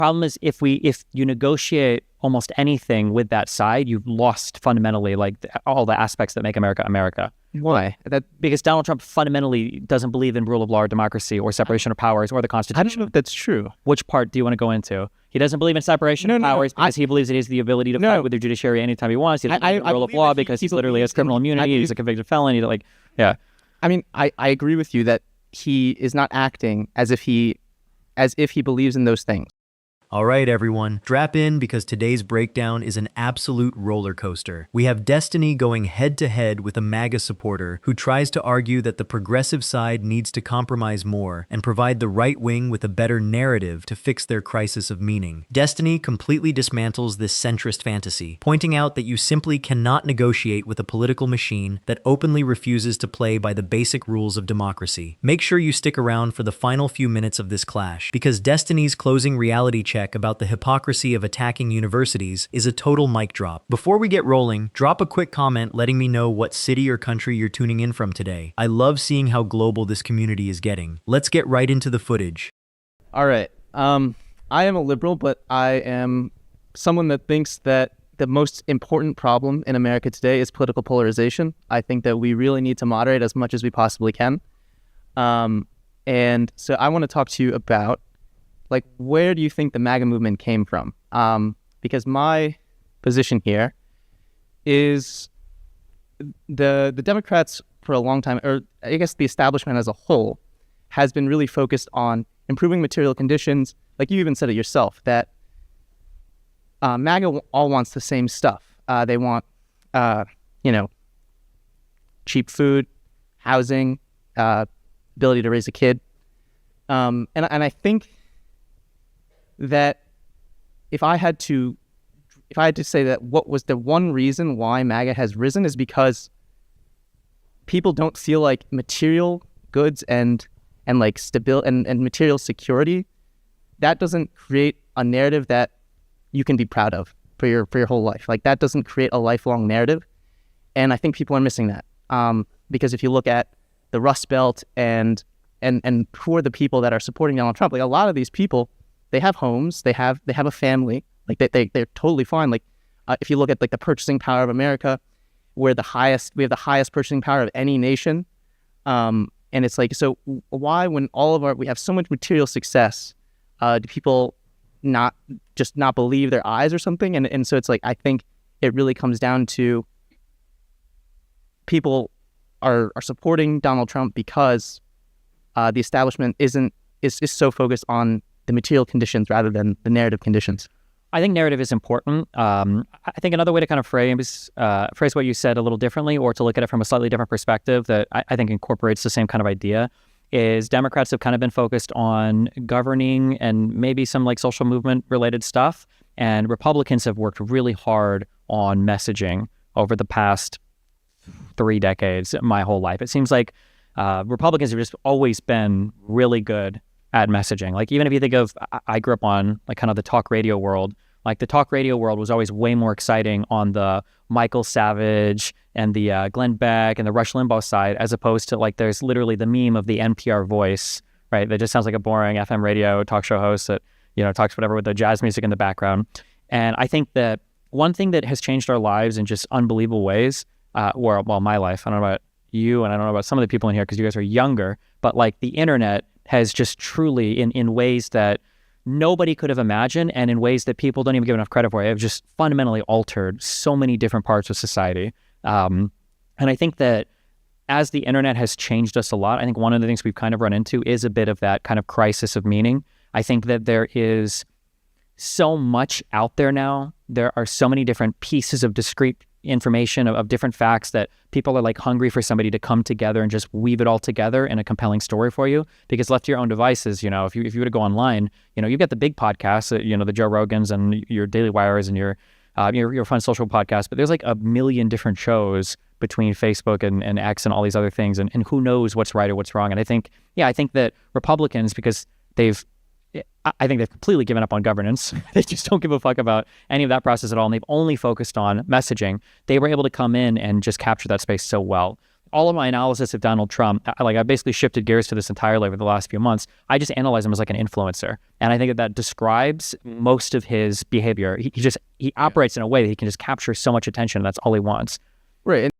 Problem is, if you negotiate almost anything with that side, you've lost fundamentally like all the aspects that make America America. Why? Because Donald Trump fundamentally doesn't believe in rule of law or democracy or separation of powers or the Constitution. I don't know if that's true. Which part do you want to go into? He doesn't believe in separation of powers because he believes it has the ability to fight with the judiciary anytime he wants. He doesn't believe in the rule of law because he literally has criminal immunity. He's a convicted felon. Yeah. I mean, I agree with you that he is not acting as if he believes in those things. All right, everyone, strap in because today's breakdown is an absolute roller coaster. We have Destiny going head-to-head with a MAGA supporter who tries to argue that the progressive side needs to compromise more and provide the right wing with a better narrative to fix their crisis of meaning. Destiny completely dismantles this centrist fantasy, pointing out that you simply cannot negotiate with a political machine that openly refuses to play by the basic rules of democracy. Make sure you stick around for the final few minutes of this clash, because Destiny's closing reality check about the hypocrisy of attacking universities is a total mic drop. Before we get rolling, drop a quick comment letting me know what city or country you're tuning in from today. I love seeing how global this community is getting. Let's get right into the footage. All right. I am a liberal, but I am someone that thinks that the most important problem in America today is political polarization. I think that we really need to moderate as much as we possibly can. And so I want to talk to you about where do you think the MAGA movement came from? Because my position here is the Democrats for a long time, or I guess the establishment as a whole, has been really focused on improving material conditions. Like you even said it yourself, that MAGA all wants the same stuff. They want, cheap food, housing, ability to raise a kid. And I think that if I had to say that what was the one reason why MAGA has risen is because people don't feel like material goods and like stability and material security, that doesn't create a narrative that you can be proud of for your whole life. Like that doesn't create a lifelong narrative. And I think people are missing that. Because if you look at the Rust Belt and who are the people that are supporting Donald Trump, like a lot of these people, they have homes, they have a family, like they're totally fine. Like if you look at like the purchasing power of America, we have the highest purchasing power of any nation. And it's like, so why, when we have so much material success, do people not believe their eyes or something? And so it's like, I think it really comes down to people are supporting Donald Trump because the establishment is so focused on the material conditions rather than the narrative conditions. I think narrative is important. I think another way to kind of phrase what you said a little differently, or to look at it from a slightly different perspective that I think incorporates the same kind of idea, is Democrats have kind of been focused on governing and maybe some like social movement related stuff, and Republicans have worked really hard on messaging over the past 3 decades, my whole life. It seems like Republicans have just always been really good at messaging. Like even if you think of, I grew up on like kind of the talk radio world. Like the talk radio world was always way more exciting on the Michael Savage and the Glenn Beck and the Rush Limbaugh side, as opposed to like there's literally the meme of the NPR voice, right? That just sounds like a boring FM radio talk show host that, talks whatever with the jazz music in the background. And I think that one thing that has changed our lives in just unbelievable ways, my life, I don't know about you and I don't know about some of the people in here because you guys are younger, but like the internet has just truly, in ways that nobody could have imagined and in ways that people don't even give enough credit for, have just fundamentally altered so many different parts of society. And I think that as the internet has changed us a lot, I think one of the things we've kind of run into is a bit of that kind of crisis of meaning. I think that there is so much out there now. There are so many different pieces of discrete information of different facts that people are like hungry for somebody to come together and just weave it all together in a compelling story for you. Because left to your own devices, if you were to go online, you've got the big podcasts, the Joe Rogans and your Daily Wires and your fun social podcasts, but there's like a million different shows between Facebook and X and all these other things, and who knows what's right or what's wrong. And I think that Republicans, because I think they've completely given up on governance. They just don't give a fuck about any of that process at all. And they've only focused on messaging. They were able to come in and just capture that space so well. all of my analysis of Donald Trump, I basically shifted gears to this entirely over the last few months. I just analyze him as like an influencer. And I think that describes most of his behavior. He operates in a way that he can just capture so much attention. That's all he wants. Right.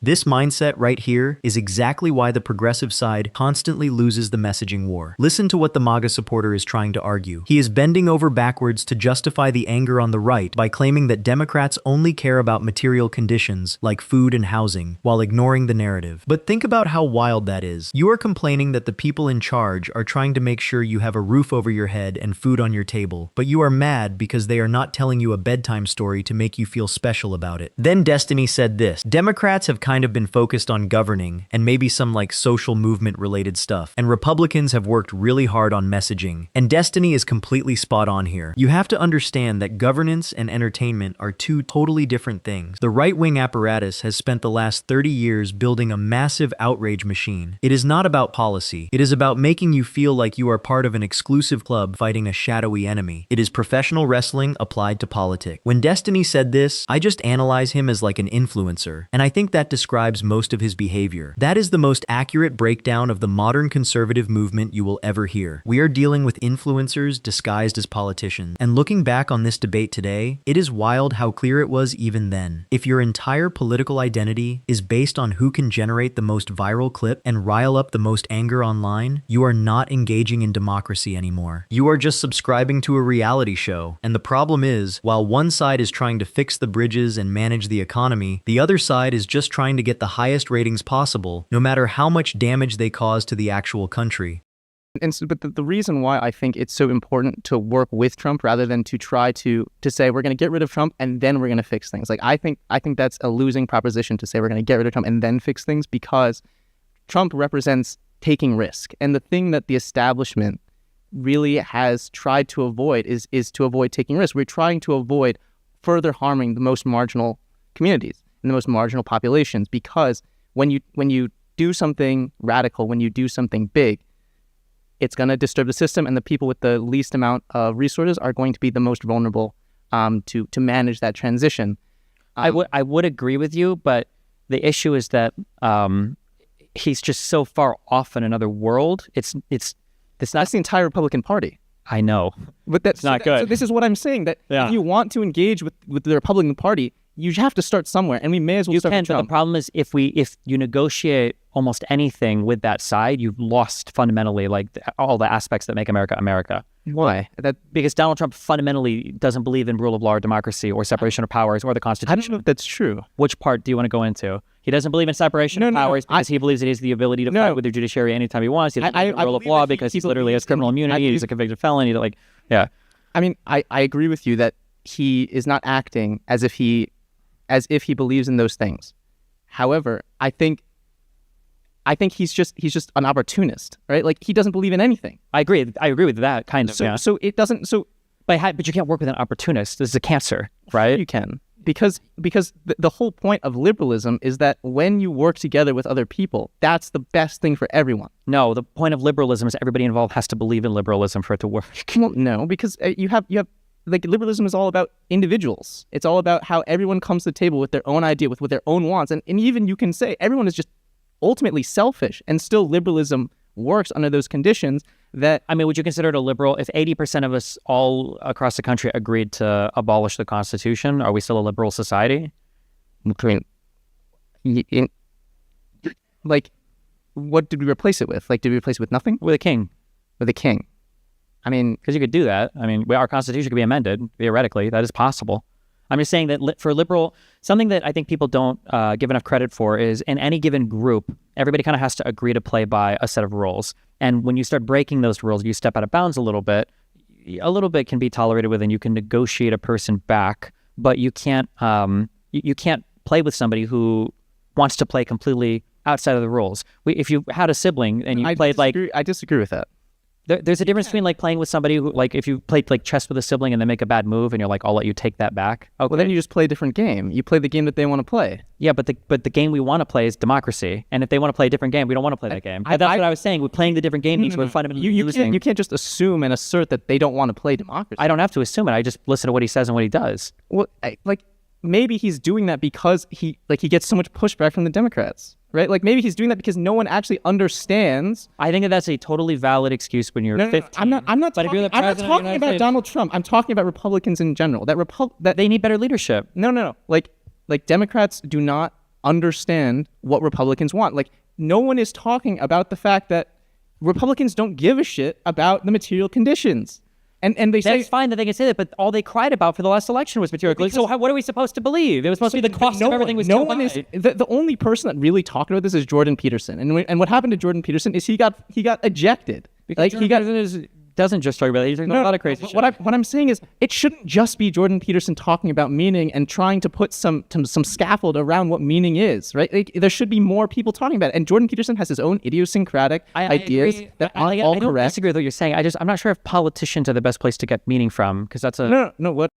This mindset right here is exactly why the progressive side constantly loses the messaging war. Listen to what the MAGA supporter is trying to argue. He is bending over backwards to justify the anger on the right by claiming that Democrats only care about material conditions like food and housing, while ignoring the narrative. But think about how wild that is. You are complaining that the people in charge are trying to make sure you have a roof over your head and food on your table, but you are mad because they are not telling you a bedtime story to make you feel special about it. Then Destiny said this: Democrats have kind of been focused on governing and maybe some like social movement related stuff, and Republicans have worked really hard on messaging. And Destiny is completely spot on here. You have to understand that governance and entertainment are two totally different things. The right-wing apparatus has spent the last 30 years building a massive outrage machine. It is not about policy. It is about making you feel like you are part of an exclusive club fighting a shadowy enemy. It is professional wrestling applied to politics. When Destiny said this, I just analyze him as like an influencer, and I think that describes most of his behavior. That is the most accurate breakdown of the modern conservative movement you will ever hear. We are dealing with influencers disguised as politicians. And looking back on this debate today, it is wild how clear it was even then. If your entire political identity is based on who can generate the most viral clip and rile up the most anger online, you are not engaging in democracy anymore. You are just subscribing to a reality show. And the problem is, while one side is trying to fix the bridges and manage the economy, the other side is just trying to get the highest ratings possible, no matter how much damage they cause to the actual country. And so, but the reason why I think it's so important to work with Trump rather than to try to say we're going to get rid of Trump and then we're going to fix things. Like I think that's a losing proposition to say we're going to get rid of Trump and then fix things, because Trump represents taking risk. And the thing that the establishment really has tried to avoid is to avoid taking risk. We're trying to avoid further harming the most marginal communities and the most marginal populations, because when you do something radical, when you do something big, it's going to disturb the system, and the people with the least amount of resources are going to be the most vulnerable to manage that transition. I would agree with you, but the issue is that he's just so far off in another world. That's the entire Republican Party. I know, but that's not good. So this is what I'm saying, that if you want to engage with the Republican Party, you have to start somewhere, and we may as well start with Trump. But the problem is, if you negotiate almost anything with that side, you've lost fundamentally all the aspects that make America America. Why? Because Donald Trump fundamentally doesn't believe in rule of law or democracy or separation of powers or the Constitution. I don't know if that's true. Which part do you want to go into? He doesn't believe in separation of powers because he believes that he has the ability to fight with the judiciary anytime he wants. He doesn't believe in rule of law because he literally has criminal immunity. He's a convicted felon. I mean, I agree with you that he is not acting as if he believes in those things. However, I think he's just an opportunist, right? Like, he doesn't believe in anything. I agree with that kind of. So it doesn't. So, but you can't work with an opportunist. This is a cancer, right? You can, because the whole point of liberalism is that when you work together with other people, that's the best thing for everyone. No, the point of liberalism is everybody involved has to believe in liberalism for it to work. Well, no, because you have. Like, liberalism is all about individuals. It's all about how everyone comes to the table with their own idea, with their own wants. And even you can say everyone is just ultimately selfish, and still liberalism works under those conditions. Would you consider it a liberal? If 80% of us all across the country agreed to abolish the Constitution, are we still a liberal society? What did we replace it with? Did we replace it with nothing? With a king. With a king. Because you could do that. Our Constitution could be amended, theoretically. That is possible. I'm just saying that for liberal, something that I think people don't give enough credit for is, in any given group, everybody kind of has to agree to play by a set of rules. And when you start breaking those rules, you step out of bounds a little bit. A little bit can be tolerated with, and you can negotiate a person back, but you can't you can't play with somebody who wants to play completely outside of the rules. If you had a sibling and you I disagree with that. There's a difference between playing with somebody who, if you played chess with a sibling and they make a bad move and you're like, I'll let you take that back. Okay. Well, then you just play a different game. You play the game that they want to play. Yeah, but the game we want to play is democracy. And if they want to play a different game, we don't want to play that game. That's what I was saying. We're playing the different game means we're fundamentally losing. You can't just assume and assert that they don't want to play democracy. I don't have to assume it. I just listen to what he says and what he does. Well, maybe he's doing that because he gets so much pushback from the Democrats, right? Like maybe he's doing that because no one actually understands. I think that that's a totally valid excuse when you're 15. I'm not talking about Donald Trump. I'm talking about Republicans in general. That they need better leadership. No. Like Democrats do not understand what Republicans want. Like no one is talking about the fact that Republicans don't give a shit about the material conditions. And they say that's fine that they can say that, but all they cried about for the last election was material. So what are we supposed to believe? It was supposed to be the cost of everything was too high. The only person that really talked about this is Jordan Peterson. And what happened to Jordan Peterson is he got ejected. Like doesn't just talk about it. He's doing a lot of crazy shit. What I'm saying is it shouldn't just be Jordan Peterson talking about meaning and trying to put some scaffold around what meaning is, right? Like, there should be more people talking about it. And Jordan Peterson has his own idiosyncratic ideas that aren't all correct. I don't disagree with what you're saying. I'm not sure if politicians are the best place to get meaning from, because that's a... No, what?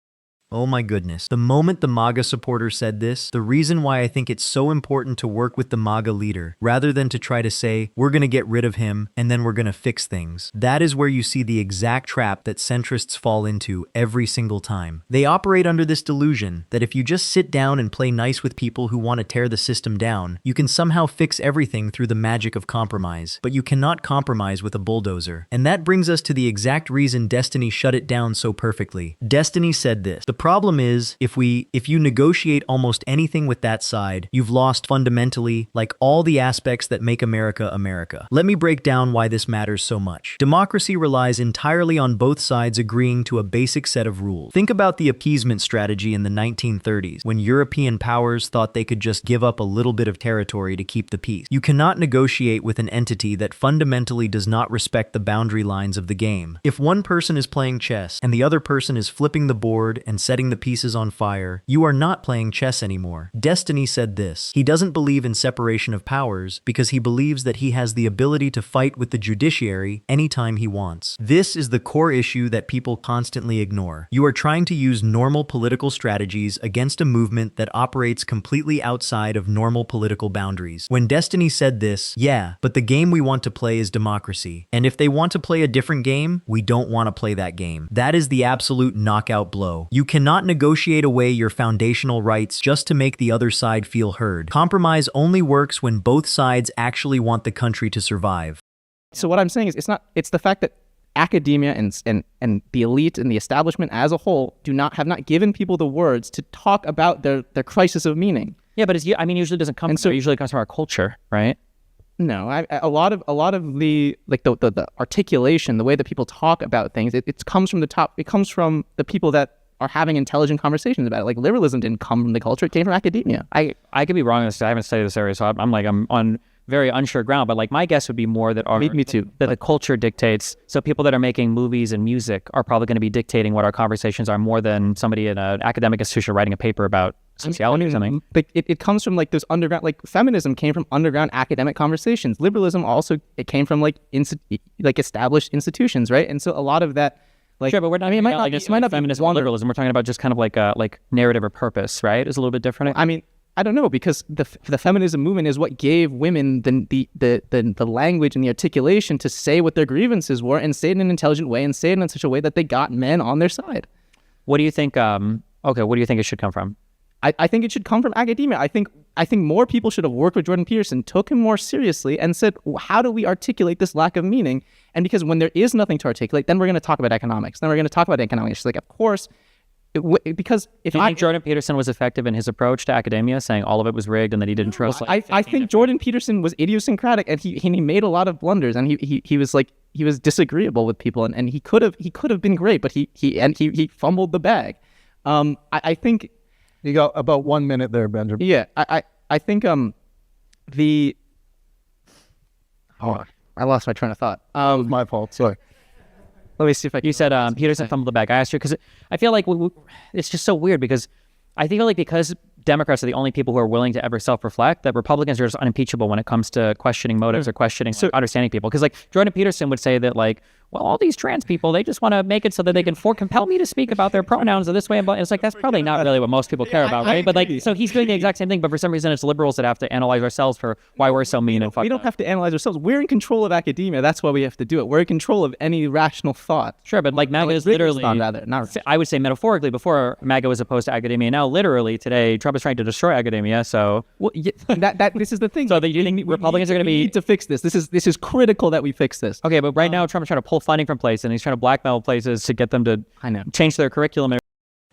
Oh my goodness. The moment the MAGA supporter said this, the reason why I think it's so important to work with the MAGA leader, rather than to try to say, we're going to get rid of him and then we're going to fix things. That is where you see the exact trap that centrists fall into every single time. They operate under this delusion that if you just sit down and play nice with people who want to tear the system down, you can somehow fix everything through the magic of compromise. But you cannot compromise with a bulldozer. And that brings us to the exact reason Destiny shut it down so perfectly. Destiny said this: the problem is, if you negotiate almost anything with that side, you've lost fundamentally, like, all the aspects that make America America. Let me break down why this matters so much. Democracy relies entirely on both sides agreeing to a basic set of rules. Think about the appeasement strategy in the 1930s, when European powers thought they could just give up a little bit of territory to keep the peace. You cannot negotiate with an entity that fundamentally does not respect the boundary lines of the game. If one person is playing chess and the other person is flipping the board and setting the pieces on fire, you are not playing chess anymore. Destiny said this: he doesn't believe in separation of powers because he believes that he has the ability to fight with the judiciary anytime he wants. This is the core issue that people constantly ignore. You are trying to use normal political strategies against a movement that operates completely outside of normal political boundaries. When Destiny said this, yeah, but the game we want to play is democracy. And if they want to play a different game, we don't want to play that game. That is the absolute knockout blow. You cannot negotiate away your foundational rights just to make the other side feel heard. Compromise only works when both sides actually want the country to survive. So what I'm saying is it's the fact that academia and the elite and the establishment as a whole have not given people the words to talk about their crisis of meaning. Yeah, but usually doesn't come from, it usually comes from our culture, right? No, a lot of the articulation, the way that people talk about things, it comes from the top. It comes from the people that are having intelligent conversations about it. Like, liberalism didn't come from the culture; it came from academia. I could be wrong on this. I haven't studied this area, so I'm on very unsure ground. But like, my guess would be more that me too. That the culture dictates. So people that are making movies and music are probably going to be dictating what our conversations are more than somebody in an academic institution writing a paper about sociology or something. It comes from like those underground, like feminism came from underground academic conversations. Liberalism also, it came from like established institutions, right? And so a lot of that. Like, sure, but we're not. It might not feminist liberalism. We're talking about just kind of like narrative or purpose, right? It's a little bit different. I mean, I don't know, because the feminism movement is what gave women the language and the articulation to say what their grievances were and say it in an intelligent way and say it in such a way that they got men on their side. What do you think? What do you think it should come from? I think it should come from academia. I think more people should have worked with Jordan Peterson, took him more seriously, and said, how do we articulate this lack of meaning? And because when there is nothing to articulate, then we're going to talk about economics. Then we're going to talk about economics. Like, of course, because if do you think Jordan Peterson was effective in his approach to academia, saying all of it was rigged and that he didn't trust? I think Jordan Peterson was idiosyncratic, and he made a lot of blunders, and he was disagreeable with people, and he could have been great, but he fumbled the bag. I think. You got about 1 minute there, Benjamin. Yeah, I think I lost my train of thought. My fault. Sorry. Let me see if I can. You said Peterson fumbled the bag. I asked you because I feel like it's just so weird, because I feel like because Democrats are the only people who are willing to ever self-reflect, that Republicans are just unimpeachable when it comes to questioning motives or questioning understanding people. Because like Jordan Peterson would say that like well, all these trans people, they just want to make it so that they can compel me to speak about their pronouns in this way. And it's like, that's probably not really what most people care about, right? But like, so he's doing the exact same thing, but for some reason it's liberals that have to analyze ourselves for why we're so mean and fucked We don't have to analyze ourselves. We're in control of academia. That's why we have to do it. We're in control of any rational thought. Sure, but like MAGA is literally, I would say metaphorically, before MAGA was opposed to academia. Now, literally today, Trump is trying to destroy academia. So this is the thing. So you think Republicans are going to be... We need to fix this. This is critical that we fix this. Okay, but right now Trump is trying to pull funding from places, and he's trying to blackmail places to get them to change their curriculum.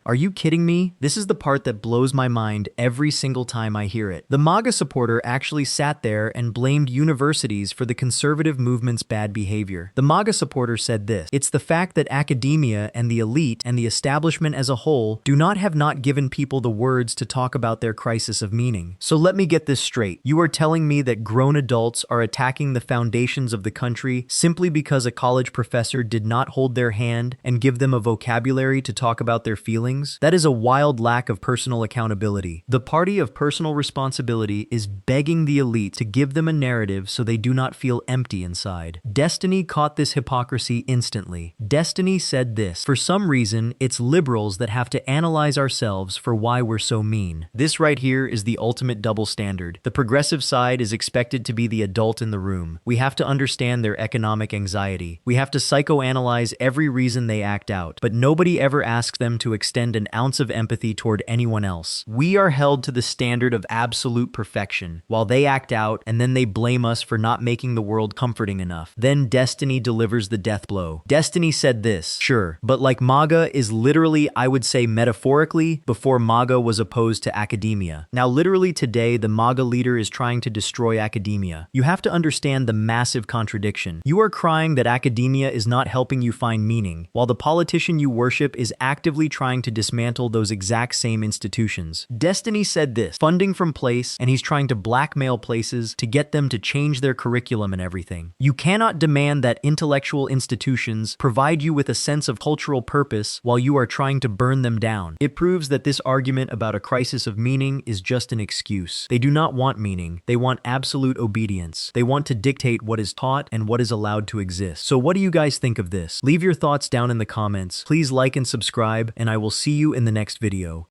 Are you kidding me? This is the part that blows my mind every single time I hear it. The MAGA supporter actually sat there and blamed universities for the conservative movement's bad behavior. The MAGA supporter said this: "It's the fact that academia and the elite and the establishment as a whole do not given people the words to talk about their crisis of meaning." So let me get this straight. You are telling me that grown adults are attacking the foundations of the country simply because a college professor did not hold their hand and give them a vocabulary to talk about their feelings? That is a wild lack of personal accountability. The party of personal responsibility is begging the elite to give them a narrative so they do not feel empty inside. Destiny caught this hypocrisy instantly. Destiny said this: "For some reason, it's liberals that have to analyze ourselves for why we're so mean." This right here is the ultimate double standard. The progressive side is expected to be the adult in the room. We have to understand their economic anxiety. We have to psychoanalyze every reason they act out, but nobody ever asks them to extend an ounce of empathy toward anyone else. We are held to the standard of absolute perfection, while they act out and then they blame us for not making the world comforting enough. Then Destiny delivers the death blow. Destiny said this: "Sure, but like MAGA is literally, I would say metaphorically, before MAGA was opposed to academia. Now literally today, the MAGA leader is trying to destroy academia. You have to understand the massive contradiction. You are crying that academia is not helping you find meaning, while the politician you worship is actively trying to dismantle those exact same institutions." Destiny said this: "Funding from place, and he's trying to blackmail places to get them to change their curriculum and everything. You cannot demand that intellectual institutions provide you with a sense of cultural purpose while you are trying to burn them down." It proves that this argument about a crisis of meaning is just an excuse. They do not want meaning. They want absolute obedience. They want to dictate what is taught and what is allowed to exist. So what do you guys think of this? Leave your thoughts down in the comments. Please like and subscribe, and I will see you in the next video.